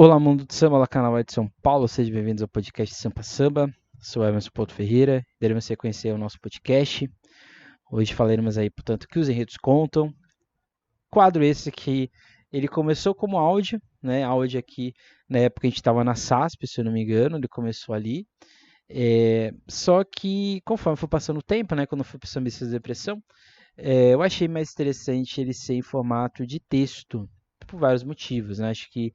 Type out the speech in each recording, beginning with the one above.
Olá, mundo do samba, olá, canal de São Paulo, sejam bem-vindos ao podcast Sampa Samba. Sou Emerson Porto Ferreira, daremos sequência ao nosso podcast. Hoje falaremos aí, portanto, o que os enredos contam. Quadro esse que ele começou como áudio, né? Áudio aqui na época a gente estava na SASP, se eu não me engano, ele começou ali. Só que conforme foi passando o tempo, né? Quando eu fui para Sambistas de Depressão, eu achei mais interessante ele ser em formato de texto, por vários motivos, né? Acho que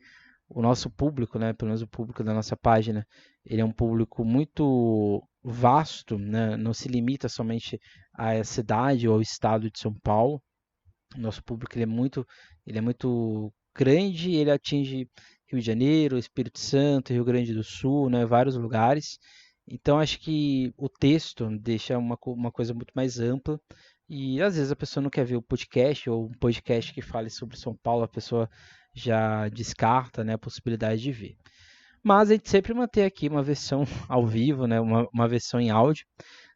o nosso público, né, pelo menos o público da nossa página, ele é um público muito vasto, né, não se limita somente à cidade ou ao estado de São Paulo. O nosso público ele é muito grande, ele atinge Rio de Janeiro, Espírito Santo, Rio Grande do Sul, né, vários lugares. Então acho que o texto deixa uma coisa muito mais ampla e às vezes a pessoa não quer ver o podcast ou um podcast que fale sobre São Paulo, a pessoa já descarta, né, a possibilidade de ver. Mas a gente sempre mantém aqui uma versão ao vivo, né, uma versão em áudio,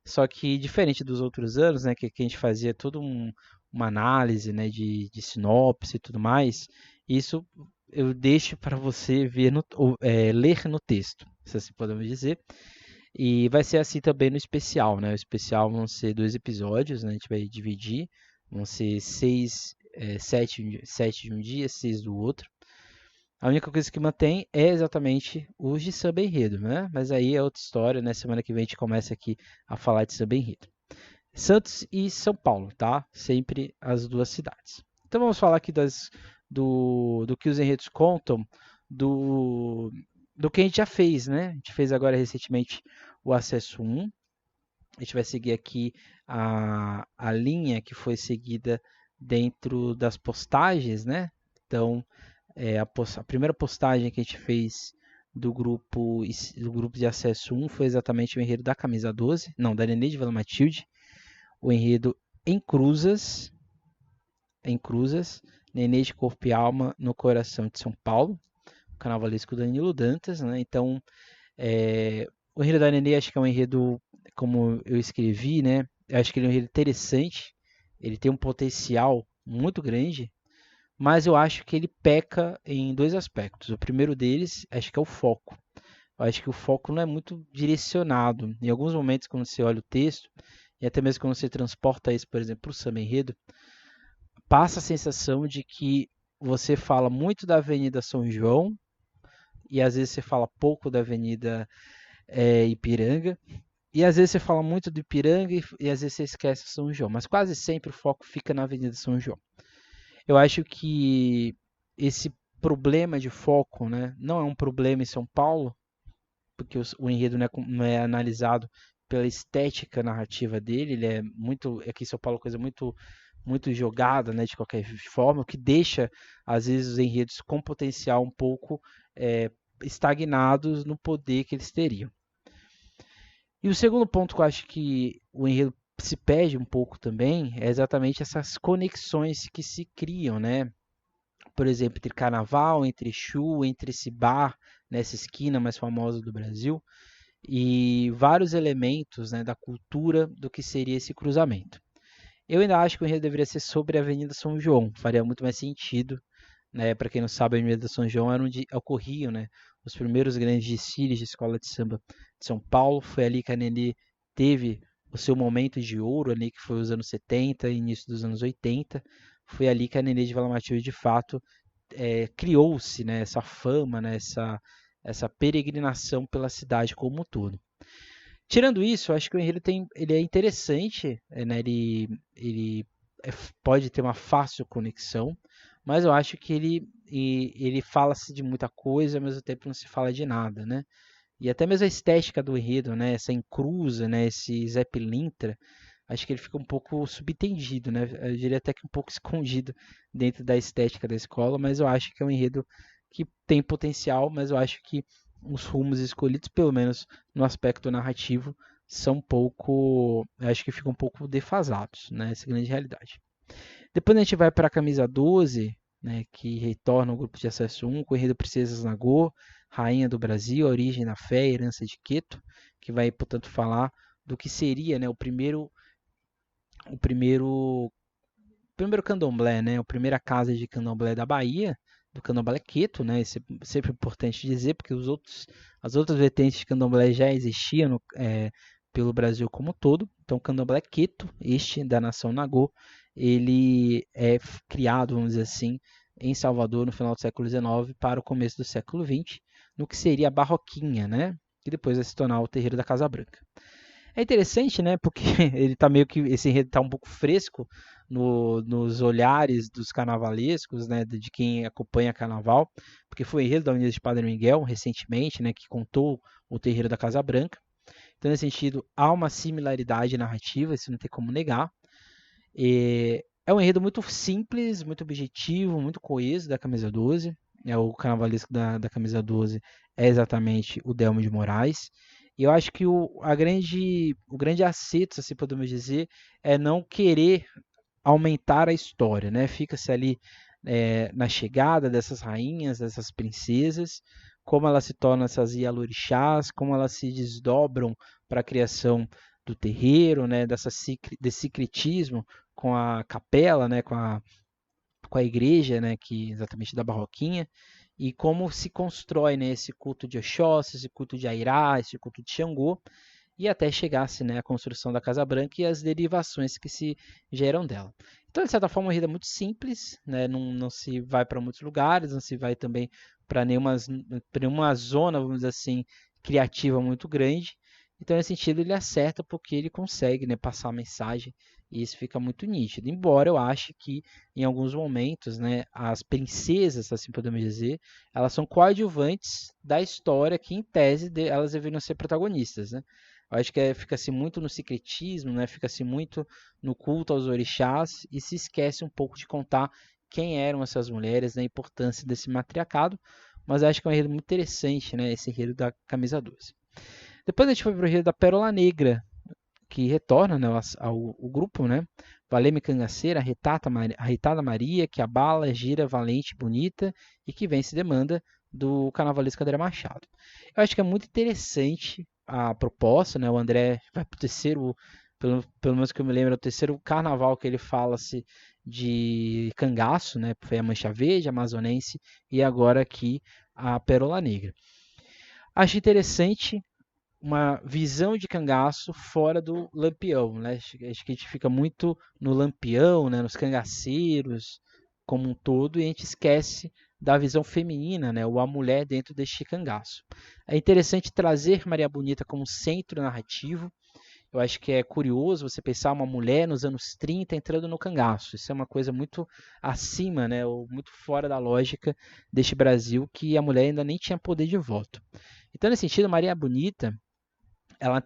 só que diferente dos outros anos, né, que a gente fazia toda uma análise, né, de sinopse e tudo mais, isso eu deixo para você ver ler no texto, se assim podemos dizer. E vai ser assim também no especial, né? O especial vão ser 2 episódios, né? A gente vai dividir, vão ser sete de um dia, 6 do outro. A única coisa que mantém é exatamente os de samba enredo, né? Mas aí é outra história, né? Semana que vem a gente começa aqui a falar de samba enredo. Santos e São Paulo, tá? Sempre as duas cidades. Então vamos falar aqui do que os enredos contam, do, do que a gente já fez, né? A gente fez agora recentemente o Acesso 1. A gente vai seguir aqui a linha que foi seguida dentro das postagens, né? Então, a primeira postagem que a gente fez do grupo de acesso 1 foi exatamente o enredo da camisa 12, não, da Nenê de Vila Matilde, o enredo em Cruzas, Nenê de Corpo e Alma no Coração de São Paulo, o carnavalesco Danilo Dantas, né? Então, o enredo da Nenê acho que é um enredo, como eu escrevi, né? Eu acho que ele é um enredo interessante, ele tem um potencial muito grande, mas eu acho que ele peca em dois aspectos. O primeiro deles, acho que é o foco. Eu acho que o foco não é muito direcionado. Em alguns momentos, quando você olha o texto, e até mesmo quando você transporta isso, por exemplo, para o samba enredo, passa a sensação de que você fala muito da Avenida São João e às vezes você fala pouco da Avenida Ipiranga. E às vezes você fala muito do Ipiranga e às vezes você esquece São João, mas quase sempre o foco fica na Avenida São João. Eu acho que esse problema de foco, né, não é um problema em São Paulo, porque o enredo não é analisado pela estética narrativa dele, ele é muito, aqui em São Paulo, coisa muito jogada, né, de qualquer forma, o que deixa às vezes os enredos com potencial um pouco estagnados no poder que eles teriam. E o segundo ponto que eu acho que o enredo se perde um pouco também é exatamente essas conexões que se criam, né? Por exemplo, entre Carnaval, entre Exu, entre esse bar, nessa esquina mais famosa do Brasil, e vários elementos, né, da cultura do que seria esse cruzamento. Eu ainda acho que o enredo deveria ser sobre a Avenida São João, faria muito mais sentido, né? Para quem não sabe, a Avenida São João era onde ocorriam, né, os primeiros grandes desfiles de escola de samba de São Paulo. Foi ali que a Nenê teve o seu momento de ouro, ali que foi os anos 70 e início dos anos 80. Foi ali que a Nenê de Vila Matilde, de fato, criou-se, né, essa fama, né, essa peregrinação pela cidade como um todo. Tirando isso, eu acho que o enredo ele é interessante, né, ele pode ter uma fácil conexão, mas eu acho que ele fala-se de muita coisa, ao mesmo tempo não se fala de nada, né? E até mesmo a estética do enredo, né? Essa encruza, né? Esse Zé Pilintra, acho que ele fica um pouco subentendido, né? Eu diria até que um pouco escondido dentro da estética da escola, mas eu acho que é um enredo que tem potencial, mas eu acho que os rumos escolhidos, pelo menos no aspecto narrativo, são um pouco, acho que ficam um pouco defasados, né? Essa é a grande realidade. Depois a gente vai para a camisa 12, né, que retorna ao grupo de acesso 1, com o enredo Princesas Nagô, Rainha do Brasil, Origem na Fé, Herança de Queto, que vai, portanto, falar do que seria, né, o primeiro candomblé, né, a primeira casa de candomblé da Bahia, do candomblé queto, né? Isso é sempre importante dizer, porque as outras vertentes de candomblé já existiam pelo Brasil como um todo. Então, o candomblé queto, este da nação Nagô, ele é criado, vamos dizer assim, em Salvador no final do século XIX para o começo do século XX, no que seria a Barroquinha, né? Que depois vai se tornar o Terreiro da Casa Branca. É interessante, né? Porque ele tá meio que esse enredo tá um pouco fresco nos olhares dos carnavalescos, né? De quem acompanha carnaval, porque foi o enredo da Unida de Padre Miguel recentemente, né? Que contou o terreiro da Casa Branca. Então, nesse sentido, há uma similaridade narrativa, isso não tem como negar. É um enredo muito simples, muito objetivo, muito coeso da Camisa 12. O carnavalesco da Camisa 12 é exatamente o Delmo de Moraes. E eu acho que o grande acerto, assim podemos dizer, é não querer aumentar a história, né? Fica-se ali na chegada dessas rainhas, dessas princesas, como elas se tornam essas Ialorixás, como elas se desdobram para a criação do terreiro, né? Desse secretismo com a capela, né? Com a igreja, né? Que exatamente da Barroquinha, e como se constrói, né? Esse culto de Oxóssi, esse culto de Airá, esse culto de Xangô, e até chegasse, né, a construção da Casa Branca e as derivações que se geram dela. Então, de certa forma, uma rede muito simples, né, não se vai para muitos lugares, não se vai também para nenhuma zona, vamos dizer assim, criativa muito grande. Então, nesse sentido, ele acerta porque ele consegue, né, passar a mensagem e isso fica muito nítido. Embora eu ache que, em alguns momentos, né, as princesas, assim podemos dizer, elas são coadjuvantes da história que, em tese, elas deveriam ser protagonistas, né? Eu acho que fica-se muito no secretismo, né? Fica-se muito no culto aos orixás e se esquece um pouco de contar quem eram essas mulheres, né? A importância desse matriarcado. Mas eu acho que é um enredo muito interessante, né? Esse enredo da Camisa 12. Depois a gente foi para o enredo da Pérola Negra, que retorna, né, ao grupo, né? Valeme Cangaceira, a Ritada Maria, que abala, gira, valente, bonita e que vence demanda do carnavalesco André Machado. Eu acho que é muito interessante a proposta, né? O André vai pro terceiro, pelo menos que eu me lembro, é o terceiro carnaval que ele fala-se de cangaço, né? Foi a Mancha Verde, a Amazonense e agora aqui a Pérola Negra. Acho interessante uma visão de cangaço fora do lampião, né? Acho que a gente fica muito no lampião, né? Nos cangaceiros como um todo e a gente esquece da visão feminina, né? Ou a mulher dentro deste cangaço. É interessante trazer Maria Bonita como centro narrativo. Eu acho que é curioso você pensar uma mulher nos anos 30 entrando no cangaço. Isso é uma coisa muito acima, né? Ou muito fora da lógica deste Brasil que a mulher ainda nem tinha poder de voto. Então, nesse sentido, Maria Bonita ela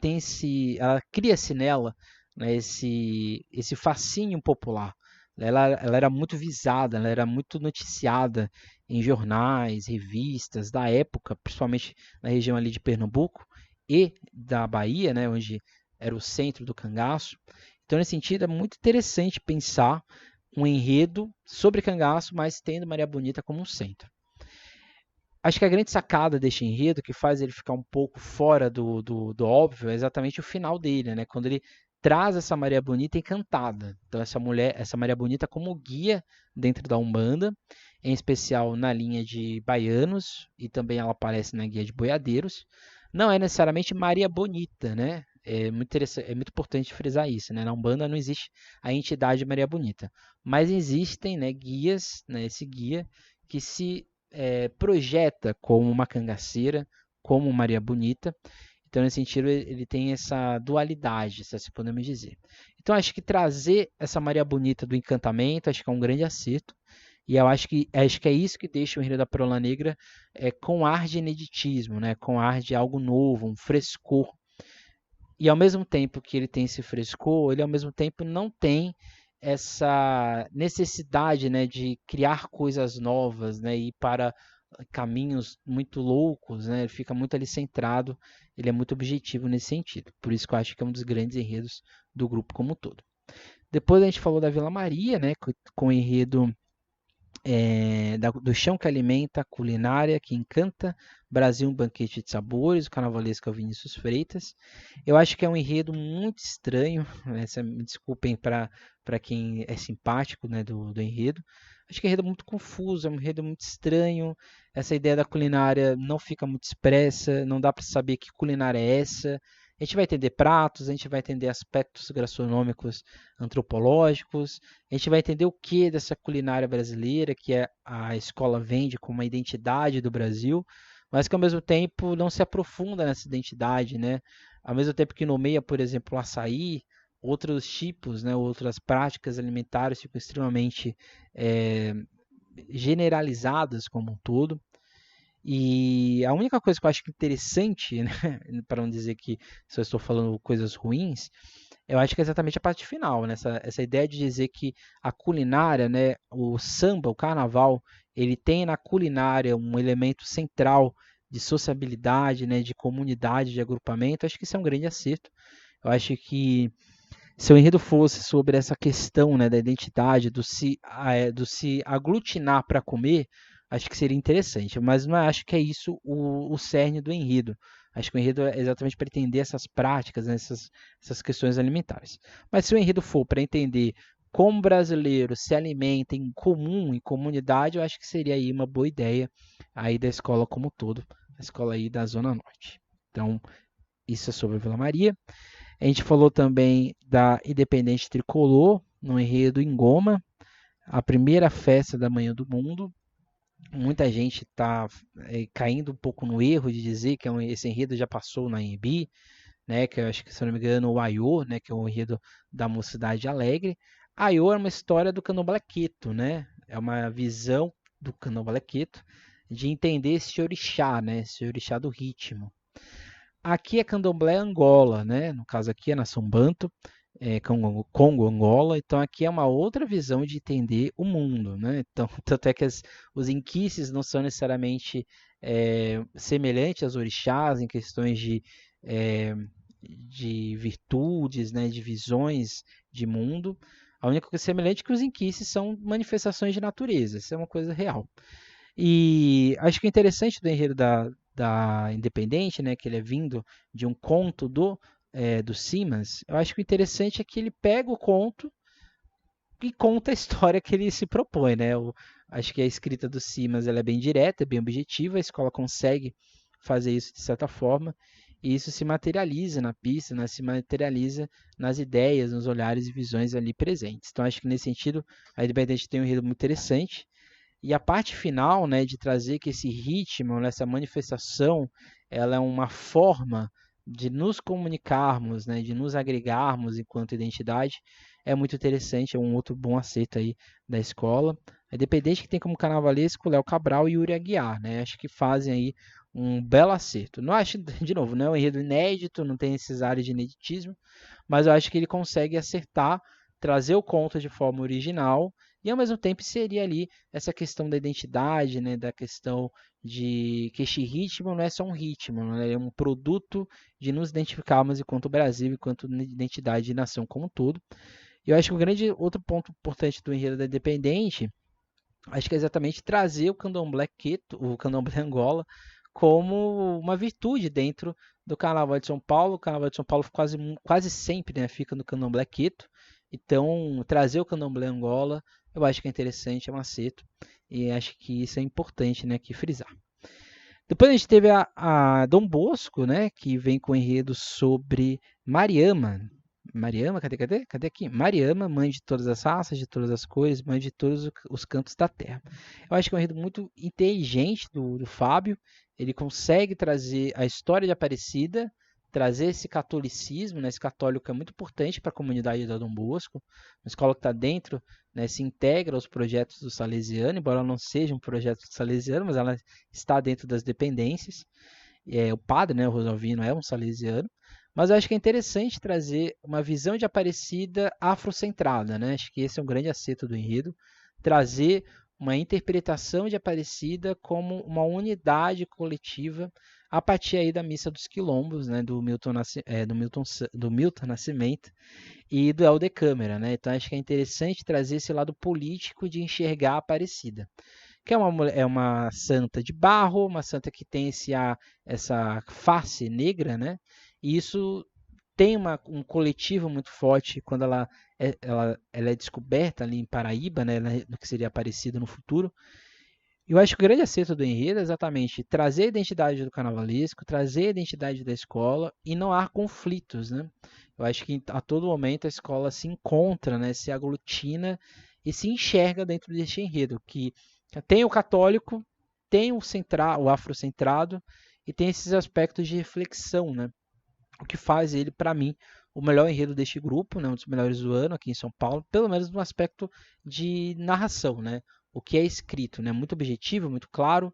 cria-se nela, né, esse fascínio popular. Ela era muito visada, ela era muito noticiada em jornais, revistas da época, principalmente na região ali de Pernambuco e da Bahia, né, onde era o centro do cangaço. Então, nesse sentido, é muito interessante pensar um enredo sobre cangaço, mas tendo Maria Bonita como um centro. Acho que a grande sacada deste enredo, que faz ele ficar um pouco fora do óbvio, é exatamente o final dele, né? Quando ele traz essa Maria Bonita encantada. Então, essa Maria Bonita como guia dentro da Umbanda, em especial na linha de baianos, e também ela aparece na guia de boiadeiros. Não é necessariamente Maria Bonita, né? É muito importante frisar isso, né? Na Umbanda não existe a entidade Maria Bonita, mas existem, né, guias, né, esse guia que se projeta como uma cangaceira, como Maria Bonita. Então, nesse sentido, ele tem essa dualidade, se assim podemos dizer. Então, acho que trazer essa Maria Bonita do encantamento, acho que é um grande acerto. E eu acho que é isso que deixa o Enredo da Pérola Negra com ar de ineditismo, né? Com ar de algo novo, um frescor. E ao mesmo tempo que ele tem esse frescor, ele ao mesmo tempo não tem essa necessidade, né, de criar coisas novas, né, e ir para caminhos muito loucos, né, ele fica muito ali centrado, ele é muito objetivo nesse sentido. Por isso que eu acho que é um dos grandes enredos do grupo como um todo. Depois a gente falou da Vila Maria, né, com o enredo do chão que alimenta, culinária que encanta, Brasil um banquete de sabores, o carnavalesco é o Vinícius Freitas. Eu acho que é um enredo muito estranho, né? Me desculpem para quem é simpático, né, do enredo, Acho que é um enredo muito confuso, é um enredo muito estranho. Essa ideia da culinária não fica muito expressa, não dá para saber que culinária é essa. A gente vai entender pratos, a gente vai entender aspectos gastronômicos, antropológicos, a gente vai entender o que dessa culinária brasileira, que a escola vende como uma identidade do Brasil, mas que ao mesmo tempo não se aprofunda nessa identidade, né? Ao mesmo tempo que nomeia, por exemplo, o açaí, outros tipos, né, outras práticas alimentares ficam extremamente é, generalizadas como um todo. E a única coisa que eu acho interessante, né, para não dizer que só estou falando coisas ruins, eu acho que é exatamente a parte final, né? Essa ideia de dizer que a culinária, né, o samba, o carnaval, ele tem na culinária um elemento central de sociabilidade, né, de comunidade, de agrupamento. Acho que isso é um grande acerto. Eu acho que se o enredo fosse sobre essa questão, né, da identidade, do se aglutinar para comer, acho que seria interessante. Mas não acho que é isso o cerne do enredo. Acho que o enredo é exatamente para entender essas práticas, né, essas questões alimentares. Mas se o enredo for para entender como o brasileiro se alimenta em comum, em comunidade, eu acho que seria aí uma boa ideia aí da escola como um todo, a escola aí da Zona Norte. Então, isso é sobre a Vila Maria. A gente falou também da Independente Tricolor, no enredo em Goma, a primeira festa da Manhã do Mundo. Muita gente está caindo um pouco no erro de dizer que esse enredo já passou na AMB, né, que eu acho que, se eu não me engano, o Aiô, né, que é o enredo da Mocidade Alegre. Aiô é uma história do Candomblé Queto, né? É uma visão do Candomblé Queto de entender esse orixá, né, esse orixá do ritmo. Aqui é Candomblé Angola, né? No caso aqui é nação Banto, Congo, Angola. Então aqui é uma outra visão de entender o mundo, né? Então, tanto é que os inquices não são necessariamente semelhantes aos orixás em questões de virtudes, né? De visões de mundo. A única coisa semelhante é que os inquices são manifestações de natureza. Isso é uma coisa real. E acho que é interessante do enredo da Independente, né, que ele é vindo de um conto do Simas. Eu acho que o interessante é que ele pega o conto e conta a história que ele se propõe, né? Acho que a escrita do Simas ela é bem direta, é bem objetiva, a escola consegue fazer isso de certa forma, e isso se materializa na pista, né? Se materializa nas ideias, nos olhares e visões ali presentes. Então acho que nesse sentido a Independente tem um enredo muito interessante. E a parte final, né, de trazer que esse ritmo, né, essa manifestação, ela é uma forma de nos comunicarmos, né, de nos agregarmos enquanto identidade, é muito interessante, é um outro bom acerto aí da escola. É Independente que tem como carnavalesco Léo Cabral e Yuri Aguiar, né, acho que fazem aí um belo acerto. Não acho, de novo, não é um enredo inédito, não tem esses áreas de ineditismo, mas eu acho que ele consegue acertar, trazer o conto de forma original e ao mesmo tempo seria ali essa questão da identidade, né, da questão de que este ritmo não é só um ritmo, né, é um produto de nos identificarmos enquanto Brasil, enquanto identidade de nação como um todo. E eu acho que o grande outro ponto importante do enredo da Independente, acho que é exatamente trazer o Candomblé Queto, o Candomblé Angola, como uma virtude dentro do Carnaval de São Paulo. O Carnaval de São Paulo quase sempre, né, fica no Candomblé Queto. Então, trazer o Candomblé Angola, eu acho que é interessante, é um acerto. E acho que isso é importante, né, aqui frisar. Depois a gente teve a Dom Bosco, né, que vem com o enredo sobre Mariama. Mariama, cadê aqui? Mariama, mãe de todas as raças, de todas as cores, mãe de todos os cantos da terra. Eu acho que é um enredo muito inteligente do Fábio. Ele consegue trazer a história de Aparecida, trazer esse catolicismo, né, esse católico que é muito importante para a comunidade da Dom Bosco, uma escola que está dentro, né, se integra aos projetos do Salesiano, embora ela não seja um projeto do Salesiano, mas ela está dentro das dependências. O padre, né, o Rosalvino, é um salesiano. Mas eu acho que é interessante trazer uma visão de Aparecida afrocentrada, né? Acho que esse é um grande acerto do enredo. Trazer uma interpretação de Aparecida como uma unidade coletiva a partir aí da Missa dos Quilombos, né? Do Milton Nascimento e do Helder Câmara, né? Então acho que é interessante trazer esse lado político de enxergar a Aparecida, que é uma santa de barro, uma santa que tem essa face negra, né? E isso tem um coletivo muito forte quando ela é descoberta ali em Paraíba, né, no que seria Aparecida no futuro. Eu acho que o grande acerto do enredo é exatamente trazer a identidade do carnavalesco, trazer a identidade da escola e não há conflitos, né? Eu acho que a todo momento a escola se encontra, né, se aglutina e se enxerga dentro deste enredo, que tem o católico, tem o afrocentrado e tem esses aspectos de reflexão, né? O que faz ele, para mim, o melhor enredo deste grupo, né, um dos melhores do ano aqui em São Paulo, pelo menos no aspecto de narração, né? O que é escrito, né? Muito objetivo, muito claro.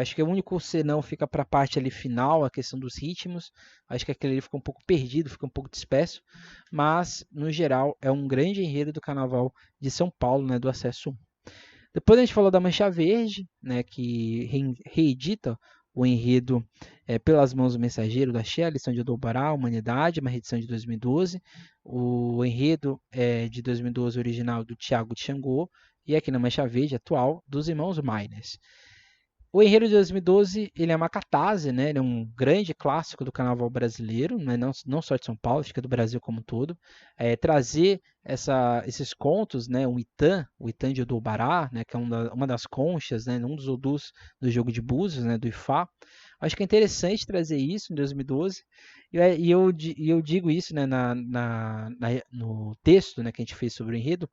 Acho que o único senão fica para a parte ali final, a questão dos ritmos. Acho que aquele ali fica um pouco perdido, fica um pouco disperso. Mas, no geral, é um grande enredo do Carnaval de São Paulo, né, do Acesso 1. Depois a gente falou da Mancha Verde, né, que reedita o enredo Pelas Mãos do Mensageiro, da Axé, a lição de Odobará, Humanidade, uma reedição de 2012. O enredo de 2012 original do Tiago de Xangô, e aqui na Mancha Verde, atual, dos irmãos Miners. O enredo de 2012 ele é uma catarse, né? Ele é um grande clássico do carnaval brasileiro, né? Não só de São Paulo, acho que é do Brasil como um todo. Trazer esses contos, né? O Itã de Odobará, né? Que é uma das conchas, né? Um dos odus do jogo de búzios, né? Do Ifá. Acho que é interessante trazer isso em 2012. E eu digo isso, né? No texto, né? Que a gente fez sobre o enredo,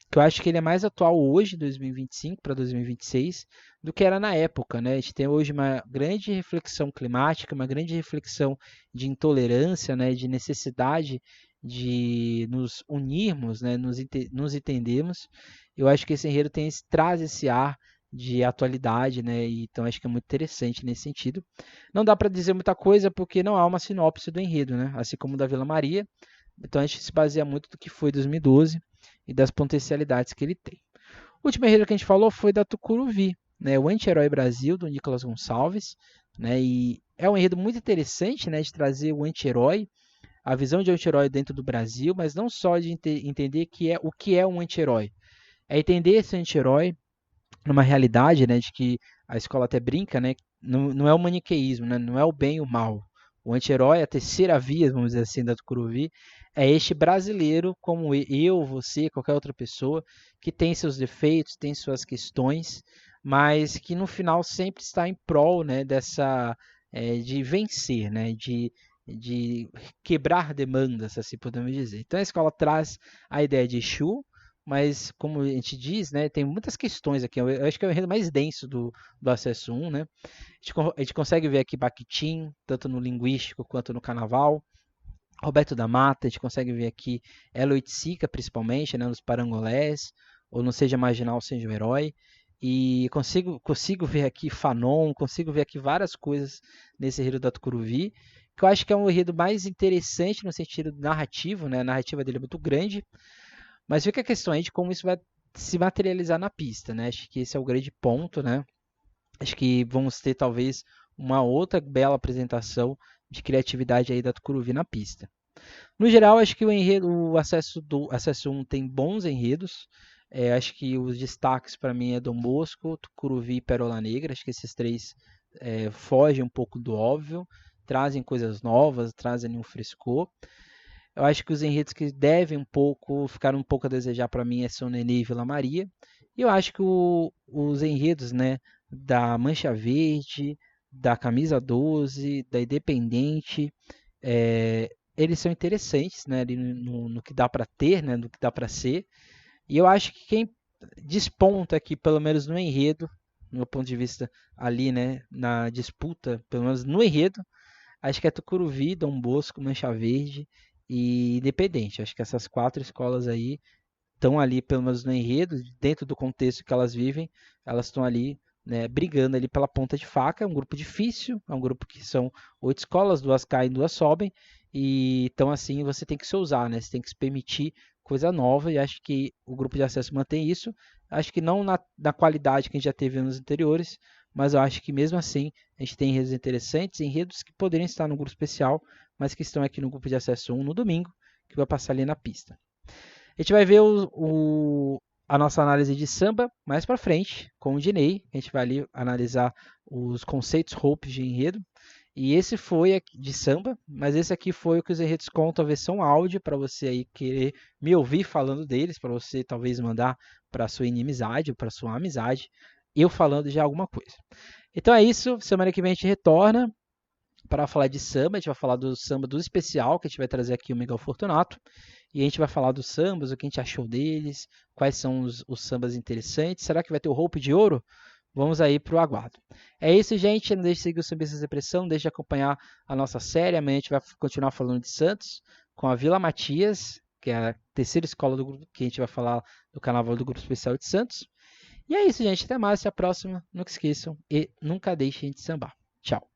que eu acho que ele é mais atual hoje, 2025 para 2026, do que era na época, né? A gente tem hoje uma grande reflexão climática, uma grande reflexão de intolerância, né? De necessidade de nos unirmos, né? Nos entendermos. Eu acho que esse enredo traz esse ar de atualidade, né? Então acho que é muito interessante nesse sentido. Não dá para dizer muita coisa porque não há uma sinopse do enredo, né? Assim como o da Vila Maria. Então a gente se baseia muito do que foi 2012 e das potencialidades que ele tem. O último enredo que a gente falou foi da Tucuruvi, né, o Anti-Herói Brasil, do Nicolas Gonçalves, né, e é um enredo muito interessante, né, de trazer o anti-herói, a visão de anti-herói dentro do Brasil, mas não só de entender o que é um anti-herói, é entender esse anti-herói numa realidade, né, de que a escola até brinca, né, não é o maniqueísmo, né, não é o bem e o mal. O anti-herói, a terceira via, vamos dizer assim, da Tucuruvi, é este brasileiro, como eu, você, qualquer outra pessoa, que tem seus defeitos, tem suas questões, mas que no final sempre está em prol, né, de vencer, né, de quebrar demandas, assim podemos dizer. Então a escola traz a ideia de Exu, mas como a gente diz, né, tem muitas questões aqui. Eu acho que é o enredo mais denso do Acesso 1, né? A gente consegue ver aqui Bakhtin, tanto no linguístico quanto no carnaval. Roberto da Mata, a gente consegue ver aqui Elo Itzica, principalmente, né, nos parangolés, ou no Seja Marginal, Seja o Herói. E consigo ver aqui Fanon, consigo ver aqui várias coisas nesse enredo da Tucuruvi, que eu acho que é um enredo mais interessante no sentido narrativo, né? A narrativa dele é muito grande, mas fica a questão aí de como isso vai se materializar na pista, né? Acho que esse é o grande ponto, né? Acho que vamos ter talvez uma outra bela apresentação de criatividade aí da Tucuruvi na pista. No geral, acho que o acesso 1 tem bons enredos. Acho que os destaques para mim é Dom Bosco, Tucuruvi e Pérola Negra. Acho que esses três fogem um pouco do óbvio, trazem coisas novas, trazem um frescor. Eu acho que os enredos que devem ficar um pouco a desejar para mim são Nenê e Vila Maria. E eu acho que os enredos, né, da Mancha Verde, da Camisa 12, da Independente, eles são interessantes, né, ali no que dá para ter, né, no que dá para ser. E eu acho que quem desponta aqui, pelo menos no enredo, no meu ponto de vista ali, né, na disputa, pelo menos no enredo, acho que é Tucuruvi, Dom Bosco, Mancha Verde e Independente. Acho que essas quatro escolas aí estão ali, pelo menos no enredo, dentro do contexto que elas vivem, elas estão ali, né, brigando ali pela ponta de faca. É um grupo difícil, é um grupo que são 8 escolas, 2 caem, 2 sobem, e então assim você tem que se ousar, né? Você tem que se permitir coisa nova, e acho que o grupo de acesso mantém isso. Acho que não na qualidade que a gente já teve nos anteriores, mas eu acho que mesmo assim a gente tem enredos interessantes, enredos que poderiam estar no grupo especial, mas que estão aqui no grupo de acesso 1 no domingo, que vai passar ali na pista. A gente vai ver a nossa análise de samba mais para frente com o Dinei. A gente vai ali analisar os conceitos ropes de enredo. E esse foi de samba, mas esse aqui foi o que os enredos contam, a versão áudio, para você aí querer me ouvir falando deles, para você talvez mandar para sua inimizade ou para sua amizade, eu falando de alguma coisa. Então é isso, semana que vem a gente retorna para falar de samba, a gente vai falar do samba do especial, que a gente vai trazer aqui o Miguel Fortunato, e a gente vai falar dos sambas, o que a gente achou deles, quais são os sambas interessantes, será que vai ter o Roupa de Ouro? Vamos aí para o aguardo. É isso, gente. Não deixe de seguir o Sambistas Depressão, não deixe de acompanhar a nossa série. Amanhã a gente vai continuar falando de Santos com a Vila Matias, que é a terceira escola do grupo, que a gente vai falar do carnaval do Grupo Especial de Santos. E é isso, gente. Até mais, até a próxima. Nunca esqueçam e nunca deixem de sambar. Tchau.